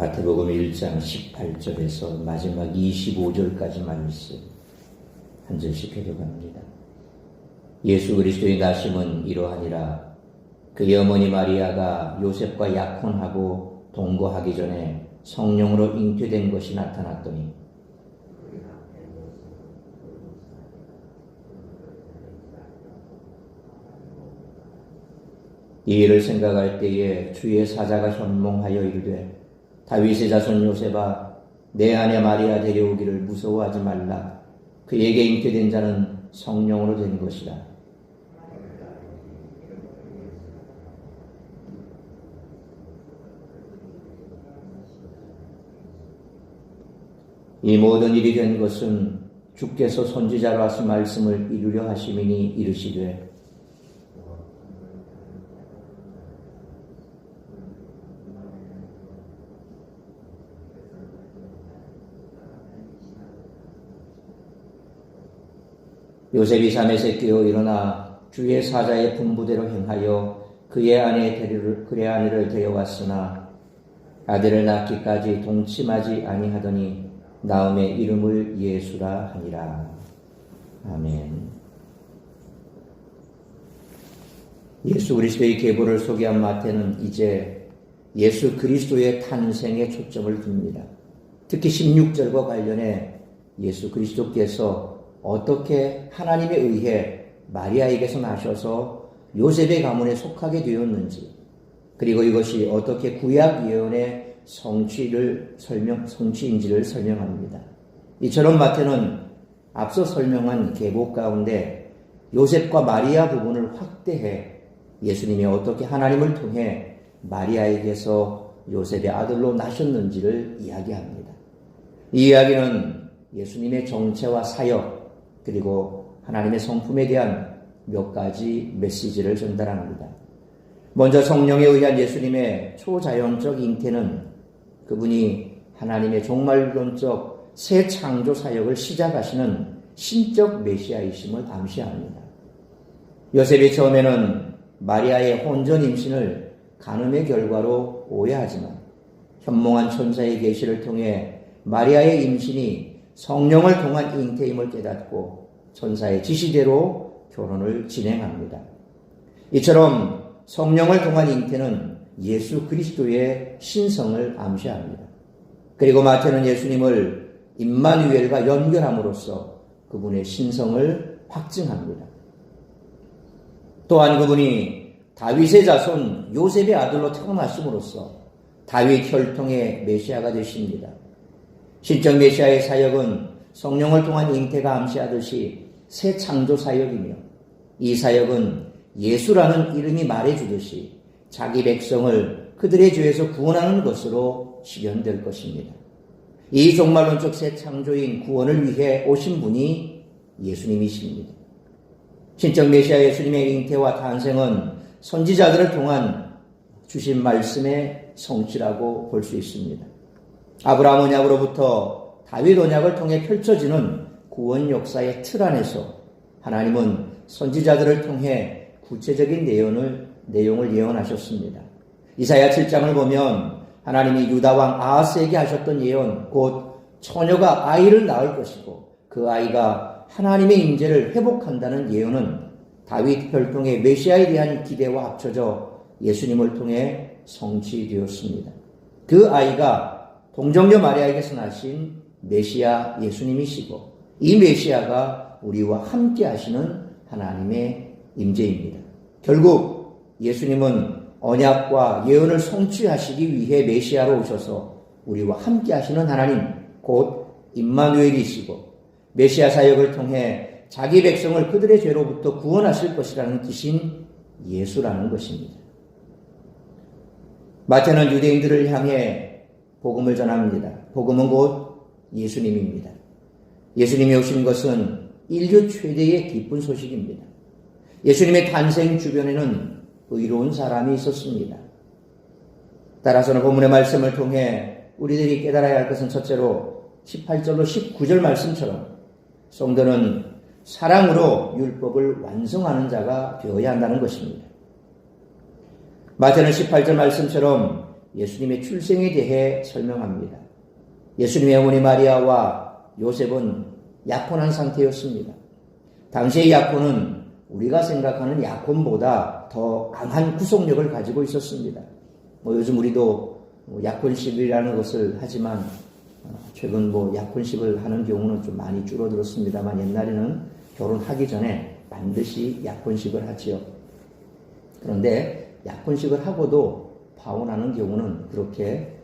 마태복음 1장 18절에서 마지막 25절까지 말씀 한 절씩 해석합니다. 예수 그리스도의 나심은 이러하니라. 그의 어머니 마리아가 요셉과 약혼하고 동거하기 전에 성령으로 잉태된 것이 나타났더니 이 일을 생각할 때에 주의 사자가 현몽하여 이르되 다윗의 자손 요셉아 내 아내 마리아 데려오기를 무서워하지 말라. 그에게 잉태된 자는 성령으로 된 것이라. 이 모든 일이 된 것은 주께서 선지자로 하신 말씀을 이루려 하심이니 이르시되 요셉이 잠에서 깨어 일어나 주의 사자의 분부대로 행하여 그의 아내를 데려왔으나 아들을 낳기까지 동침하지 아니하더니 나음의 이름을 예수라 하니라. 아멘. 예수 그리스도의 계보를 소개한 마태는 이제 예수 그리스도의 탄생에 초점을 둡니다. 특히 16절과 관련해 예수 그리스도께서 어떻게 하나님에 의해 마리아에게서 나셔서 요셉의 가문에 속하게 되었는지, 그리고 이것이 어떻게 구약 예언의 성취인지를 설명합니다. 이처럼 마태는 앞서 설명한 계보 가운데 요셉과 마리아 부분을 확대해 예수님이 어떻게 하나님을 통해 마리아에게서 요셉의 아들로 나셨는지를 이야기합니다. 이 이야기는 예수님의 정체와 사역, 그리고 하나님의 성품에 대한 몇 가지 메시지를 전달합니다. 먼저 성령에 의한 예수님의 초자연적 잉태는 그분이 하나님의 종말론적 새 창조 사역을 시작하시는 신적 메시아이심을 암시합니다. 요셉이 처음에는 마리아의 혼전 임신을 간음의 결과로 오해하지만 현몽한 천사의 계시를 통해 마리아의 임신이 성령을 통한 잉태임을 깨닫고 천사의 지시대로 결혼을 진행합니다. 이처럼 성령을 통한 잉태는 예수 그리스도의 신성을 암시합니다. 그리고 마태는 예수님을 임마누엘과 연결함으로써 그분의 신성을 확증합니다. 또한 그분이 다윗의 자손 요셉의 아들로 태어나심으로써 다윗 혈통의 메시아가 되십니다. 신적 메시아의 사역은 성령을 통한 잉태가 암시하듯이 새 창조 사역이며, 이 사역은 예수라는 이름이 말해주듯이 자기 백성을 그들의 죄에서 구원하는 것으로 실현될 것입니다. 이 종말론적 새 창조인 구원을 위해 오신 분이 예수님이십니다. 신적 메시아 예수님의 잉태와 탄생은 선지자들을 통한 주신 말씀의 성취라고 볼 수 있습니다. 아브라함 언약으로부터 다윗 언약을 통해 펼쳐지는 구원 역사의 틀 안에서 하나님은 선지자들을 통해 구체적인 내용을 예언하셨습니다. 이사야 7장을 보면 하나님이 유다 왕 아하스에게 하셨던 예언, 곧 처녀가 아이를 낳을 것이고 그 아이가 하나님의 임재를 회복한다는 예언은 다윗 혈통의 메시아에 대한 기대와 합쳐져 예수님을 통해 성취되었습니다. 그 아이가 동정녀 마리아에게서 나신 메시아 예수님이시고, 이 메시아가 우리와 함께 하시는 하나님의 임재입니다. 결국 예수님은 언약과 예언을 성취하시기 위해 메시아로 오셔서 우리와 함께 하시는 하나님, 곧 임마누엘이시고 메시아 사역을 통해 자기 백성을 그들의 죄로부터 구원하실 것이라는 뜻인 예수라는 것입니다. 마태는 유대인들을 향해 복음을 전합니다. 복음은 곧 예수님입니다. 예수님이 오신 것은 인류 최대의 기쁜 소식입니다. 예수님의 탄생 주변에는 의로운 사람이 있었습니다. 따라서는 본문의 말씀을 통해 우리들이 깨달아야 할 것은 첫째로 18절로 19절 말씀처럼 성도는 사랑으로 율법을 완성하는 자가 되어야 한다는 것입니다. 마태는 18절 말씀처럼 예수님의 출생에 대해 설명합니다. 예수님의 어머니 마리아와 요셉은 약혼한 상태였습니다. 당시의 약혼은 우리가 생각하는 약혼보다 더 강한 구속력을 가지고 있었습니다. 요즘 우리도 약혼식이라는 것을 하지만 최근 약혼식을 하는 경우는 좀 많이 줄어들었습니다만 옛날에는 결혼하기 전에 반드시 약혼식을 하지요. 그런데 약혼식을 하고도 파혼하는 경우는 그렇게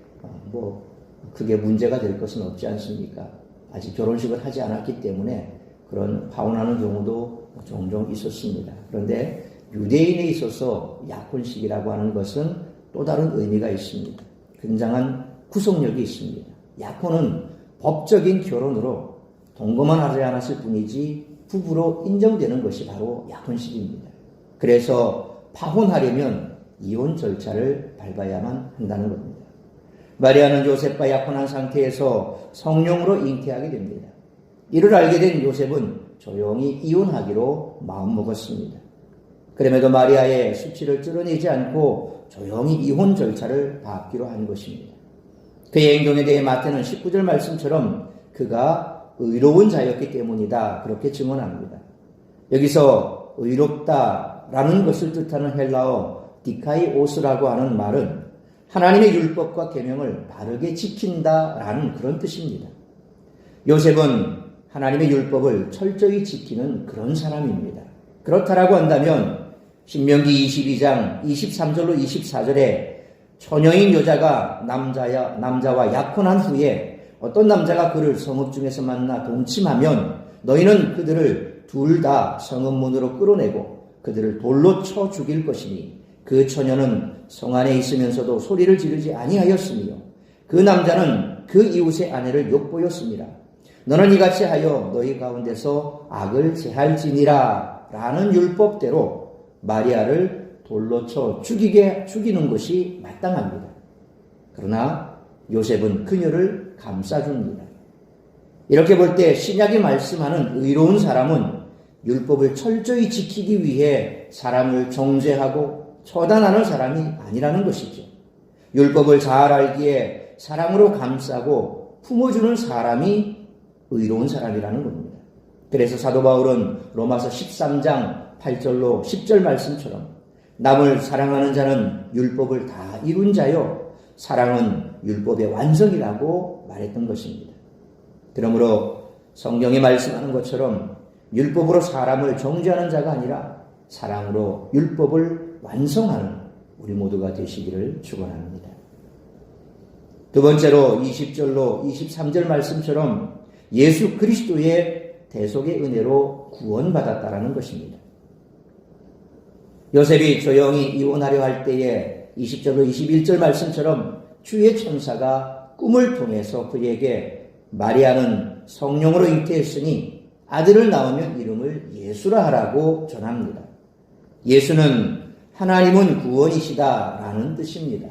그게 문제가 될 것은 없지 않습니까? 아직 결혼식을 하지 않았기 때문에 그런 파혼하는 경우도 종종 있었습니다. 그런데 유대인에 있어서 약혼식이라고 하는 것은 또 다른 의미가 있습니다. 굉장한 구속력이 있습니다. 약혼은 법적인 결혼으로 동거만 하지 않았을 뿐이지 부부로 인정되는 것이 바로 약혼식입니다. 그래서 파혼하려면 이혼 절차를 밟아야만 한다는 겁니다. 마리아는 요셉과 약혼한 상태에서 성령으로 잉태하게 됩니다. 이를 알게 된 요셉은 조용히 이혼하기로 마음먹었습니다. 그럼에도 마리아의 수치를 뚫어내지 않고 조용히 이혼 절차를 밟기로 한 것입니다. 그의 행동에 대해 마태는 19절 말씀처럼 그가 의로운 자였기 때문이다 그렇게 증언합니다. 여기서 의롭다라는 것을 뜻하는 헬라어 디카이오스라고 하는 말은 하나님의 율법과 계명을 바르게 지킨다라는 그런 뜻입니다. 요셉은 하나님의 율법을 철저히 지키는 그런 사람입니다. 그렇다라고 한다면 신명기 22장 23절로 24절에 처녀인 여자가 남자와 약혼한 후에 어떤 남자가 그를 성읍 중에서 만나 동침하면 너희는 그들을 둘 다 성읍문으로 끌어내고 그들을 돌로 쳐 죽일 것이니 그 처녀는 성 안에 있으면서도 소리를 지르지 아니하였으며 그 남자는 그 이웃의 아내를 욕보였습니다. 너는 이같이 하여 너희 가운데서 악을 제할지니라 라는 율법대로 마리아를 돌로 쳐 죽이는 것이 마땅합니다. 그러나 요셉은 그녀를 감싸줍니다. 이렇게 볼 때 신약이 말씀하는 의로운 사람은 율법을 철저히 지키기 위해 사람을 정죄하고 처단하는 사람이 아니라는 것이죠. 율법을 잘 알기에 사랑으로 감싸고 품어주는 사람이 의로운 사람이라는 겁니다. 그래서 사도 바울은 로마서 13장 8절로 10절 말씀처럼 남을 사랑하는 자는 율법을 다 이룬 자요 사랑은 율법의 완성이라고 말했던 것입니다. 그러므로 성경에 말씀하는 것처럼 율법으로 사람을 정죄하는 자가 아니라 사랑으로 율법을 완성하는 우리 모두가 되시기를 축원합니다. 두 번째로 20절로 23절 말씀처럼 예수 그리스도의 대속의 은혜로 구원받았다라는 것입니다. 요셉이 조용히 이혼하려 할 때에 20절로 21절 말씀처럼 주의 천사가 꿈을 통해서 그에게 마리아는 성령으로 잉태했으니 아들을 낳으면 이름을 예수라 하라고 전합니다. 예수는 하나님은 구원이시다라는 뜻입니다.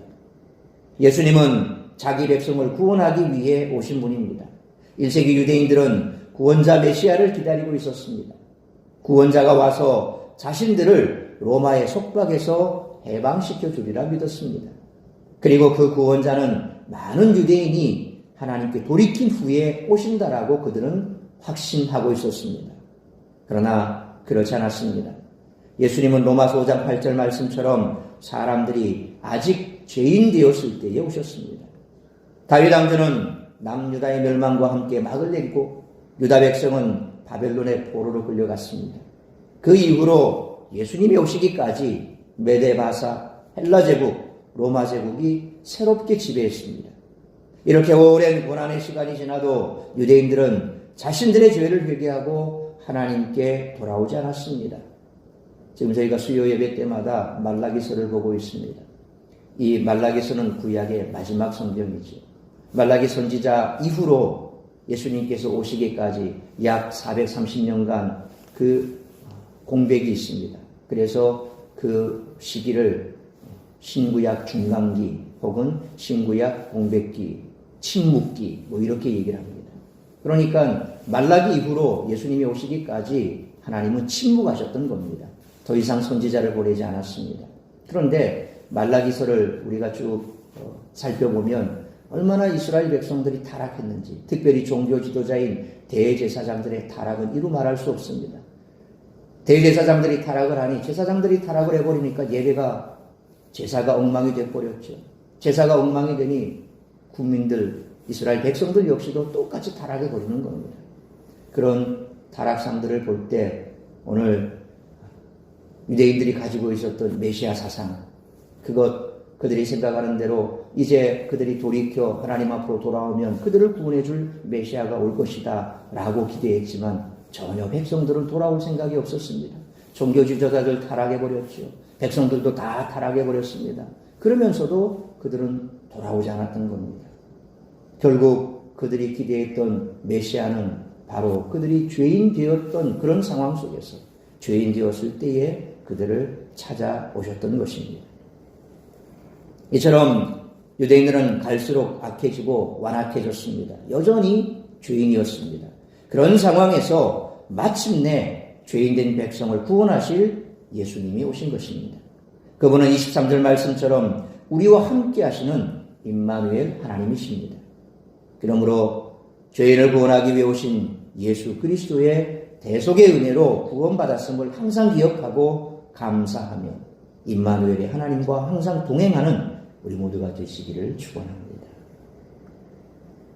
예수님은 자기 백성을 구원하기 위해 오신 분입니다. 1세기 유대인들은 구원자 메시아를 기다리고 있었습니다. 구원자가 와서 자신들을 로마의 속박에서 해방시켜 주리라 믿었습니다. 그리고 그 구원자는 많은 유대인이 하나님께 돌이킨 후에 오신다라고 그들은 확신하고 있었습니다. 그러나 그렇지 않았습니다. 예수님은 로마서 5장 8절 말씀처럼 사람들이 아직 죄인 되었을 때에 오셨습니다. 다윗 왕조는 남유다의 멸망과 함께 막을 내리고 유다 백성은 바벨론의 포로로 끌려갔습니다. 그 이후로 예수님이 오시기까지 메데 바사, 헬라 제국, 로마 제국이 새롭게 지배했습니다. 이렇게 오랜 고난의 시간이 지나도 유대인들은 자신들의 죄를 회개하고 하나님께 돌아오지 않았습니다. 지금 저희가 수요 예배 때마다 말라기서를 보고 있습니다. 이 말라기서는 구약의 마지막 성경이죠. 말라기 선지자 이후로 예수님께서 오시기까지 약 430년간 그 공백이 있습니다. 그래서 그 시기를 신구약 중간기 혹은 신구약 공백기, 침묵기 이렇게 얘기를 합니다. 그러니까 말라기 이후로 예수님이 오시기까지 하나님은 침묵하셨던 겁니다. 더 이상 선지자를 보내지 않았습니다. 그런데 말라기서를 우리가 쭉 살펴보면 얼마나 이스라엘 백성들이 타락했는지, 특별히 종교 지도자인 대제사장들의 타락은 이루 말할 수 없습니다. 대제사장들이 타락을 하니 제사장들이 타락을 해버리니까 예배가 제사가 엉망이 돼버렸죠. 제사가 엉망이 되니 국민들, 이스라엘 백성들 역시도 똑같이 타락해버리는 겁니다. 그런 타락상들을 볼 때 오늘 유대인들이 가지고 있었던 메시아 사상, 그들이 생각하는 대로 이제 그들이 돌이켜 하나님 앞으로 돌아오면 그들을 구원해 줄 메시아가 올 것이다 라고 기대했지만 전혀 백성들은 돌아올 생각이 없었습니다. 종교 지도자들 타락해버렸죠. 백성들도 다 타락해버렸습니다. 그러면서도 그들은 돌아오지 않았던 겁니다. 결국 그들이 기대했던 메시아는 바로 그들이 죄인 되었던 그런 상황 속에서 죄인 되었을 때에 그들을 찾아오셨던 것입니다. 이처럼 유대인들은 갈수록 악해지고 완악해졌습니다. 여전히 죄인이었습니다. 그런 상황에서 마침내 죄인된 백성을 구원하실 예수님이 오신 것입니다. 그분은 23절 말씀처럼 우리와 함께 하시는 임마누엘 하나님이십니다. 그러므로 죄인을 구원하기 위해 오신 예수 그리스도의 대속의 은혜로 구원받았음을 항상 기억하고 감사하며 임마누엘의 하나님과 항상 동행하는 우리 모두가 되시기를 축원합니다.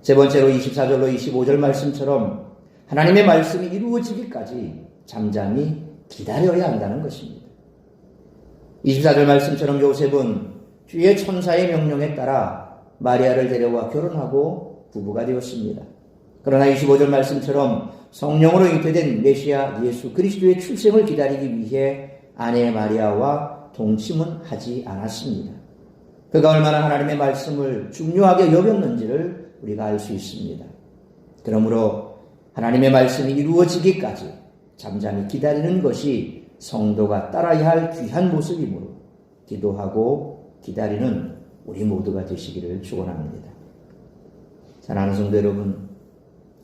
세 번째로 24절로 25절 말씀처럼 하나님의 말씀이 이루어지기까지 잠잠히 기다려야 한다는 것입니다. 24절 말씀처럼 요셉은 주의 천사의 명령에 따라 마리아를 데려와 결혼하고 부부가 되었습니다. 그러나 25절 말씀처럼 성령으로 잉태된 메시아 예수 그리스도의 출생을 기다리기 위해 아내 마리아와 동침은 하지 않았습니다. 그가 얼마나 하나님의 말씀을 중요하게 여겼는지를 우리가 알 수 있습니다. 그러므로 하나님의 말씀이 이루어지기까지 잠잠히 기다리는 것이 성도가 따라야 할 귀한 모습이므로 기도하고 기다리는 우리 모두가 되시기를 축원합니다. 사랑하는 성도 여러분,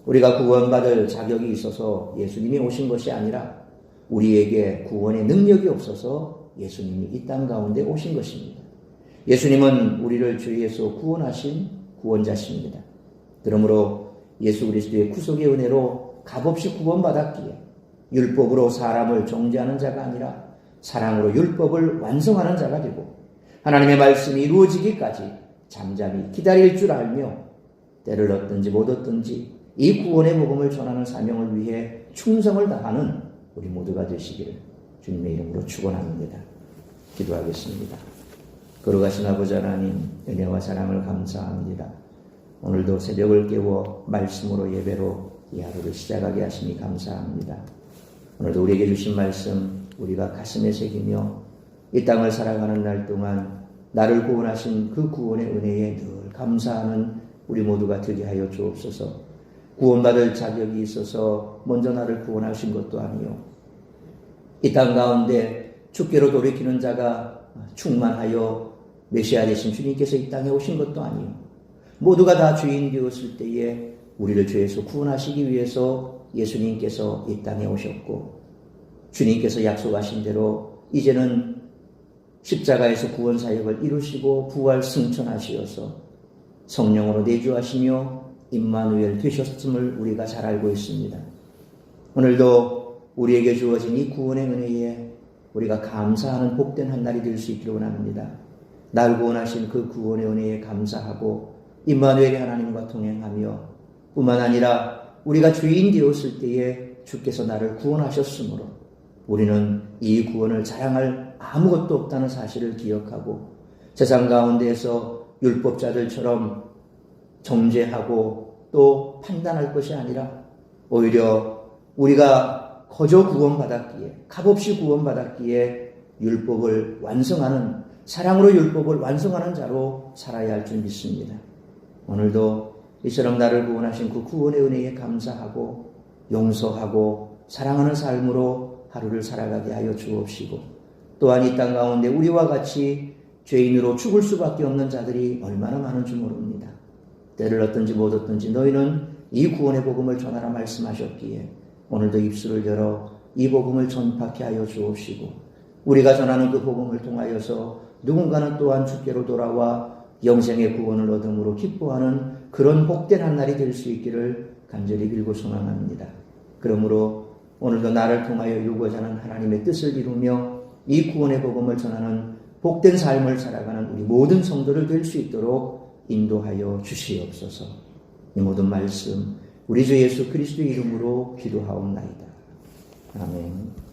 우리가 구원받을 자격이 있어서 예수님이 오신 것이 아니라 우리에게 구원의 능력이 없어서 예수님이 이 땅 가운데 오신 것입니다. 예수님은 우리를 죄에서 구원하신 구원자십니다. 그러므로 예수 그리스도의 구속의 은혜로 값없이 구원받았기에 율법으로 사람을 정죄하는 자가 아니라 사랑으로 율법을 완성하는 자가 되고 하나님의 말씀이 이루어지기까지 잠잠히 기다릴 줄 알며 때를 얻든지 못 얻든지 이 구원의 복음을 전하는 사명을 위해 충성을 다하는 우리 모두가 되시기를 주님의 이름으로 축원합니다. 기도하겠습니다. 거룩하신 아버지 하나님, 은혜와 사랑을 감사합니다. 오늘도 새벽을 깨워 말씀으로 예배로 이 하루를 시작하게 하시니 감사합니다. 오늘도 우리에게 주신 말씀 우리가 가슴에 새기며 이 땅을 살아가는 날 동안 나를 구원하신 그 구원의 은혜에 늘 감사하는 우리 모두가 되게 하여 주옵소서. 구원받을 자격이 있어서 먼저 나를 구원하신 것도 아니요, 이 땅 가운데 주께로 돌이키는 자가 충만하여 메시아 되신 주님께서 이 땅에 오신 것도 아니요, 모두가 다 죄인 되었을 때에 우리를 죄에서 구원하시기 위해서 예수님께서 이 땅에 오셨고 주님께서 약속하신 대로 이제는 십자가에서 구원 사역을 이루시고 부활 승천하시어서 성령으로 내주하시며 임마누엘 되셨음을 우리가 잘 알고 있습니다. 오늘도 우리에게 주어진 이 구원의 은혜에 우리가 감사하는 복된 한 날이 될 수 있기를 원합니다. 날 구원하신 그 구원의 은혜에 감사하고 임마누엘의 하나님과 동행하며 뿐만 아니라 우리가 죄인 되었을 때에 주께서 나를 구원하셨으므로 우리는 이 구원을 자랑할 아무것도 없다는 사실을 기억하고 세상 가운데에서 율법자들처럼 정죄하고 또 판단할 것이 아니라 오히려 우리가 거저 구원받았기에, 값없이 구원받았기에 율법을 완성하는, 사랑으로 율법을 완성하는 자로 살아야 할 줄 믿습니다. 오늘도 이처럼 나를 구원하신 그 구원의 은혜에 감사하고 용서하고 사랑하는 삶으로 하루를 살아가게 하여 주옵시고, 또한 이 땅 가운데 우리와 같이 죄인으로 죽을 수밖에 없는 자들이 얼마나 많은 줄 모릅니다. 때를 얻든지 못 얻든지 너희는 이 구원의 복음을 전하라 말씀하셨기에 오늘도 입술을 열어 이 복음을 전파케 하여 주옵시고, 우리가 전하는 그 복음을 통하여서 누군가는 또한 주께로 돌아와 영생의 구원을 얻음으로 기뻐하는 그런 복된 한 날이 될 수 있기를 간절히 빌고 소망합니다. 그러므로 오늘도 나를 통하여 이루고자 하는 하나님의 뜻을 이루며 이 구원의 복음을 전하는 복된 삶을 살아가는 우리 모든 성도를 될 수 있도록 인도하여 주시옵소서. 이 모든 말씀 우리 주 예수 그리스도의 이름으로 기도하옵나이다. 아멘.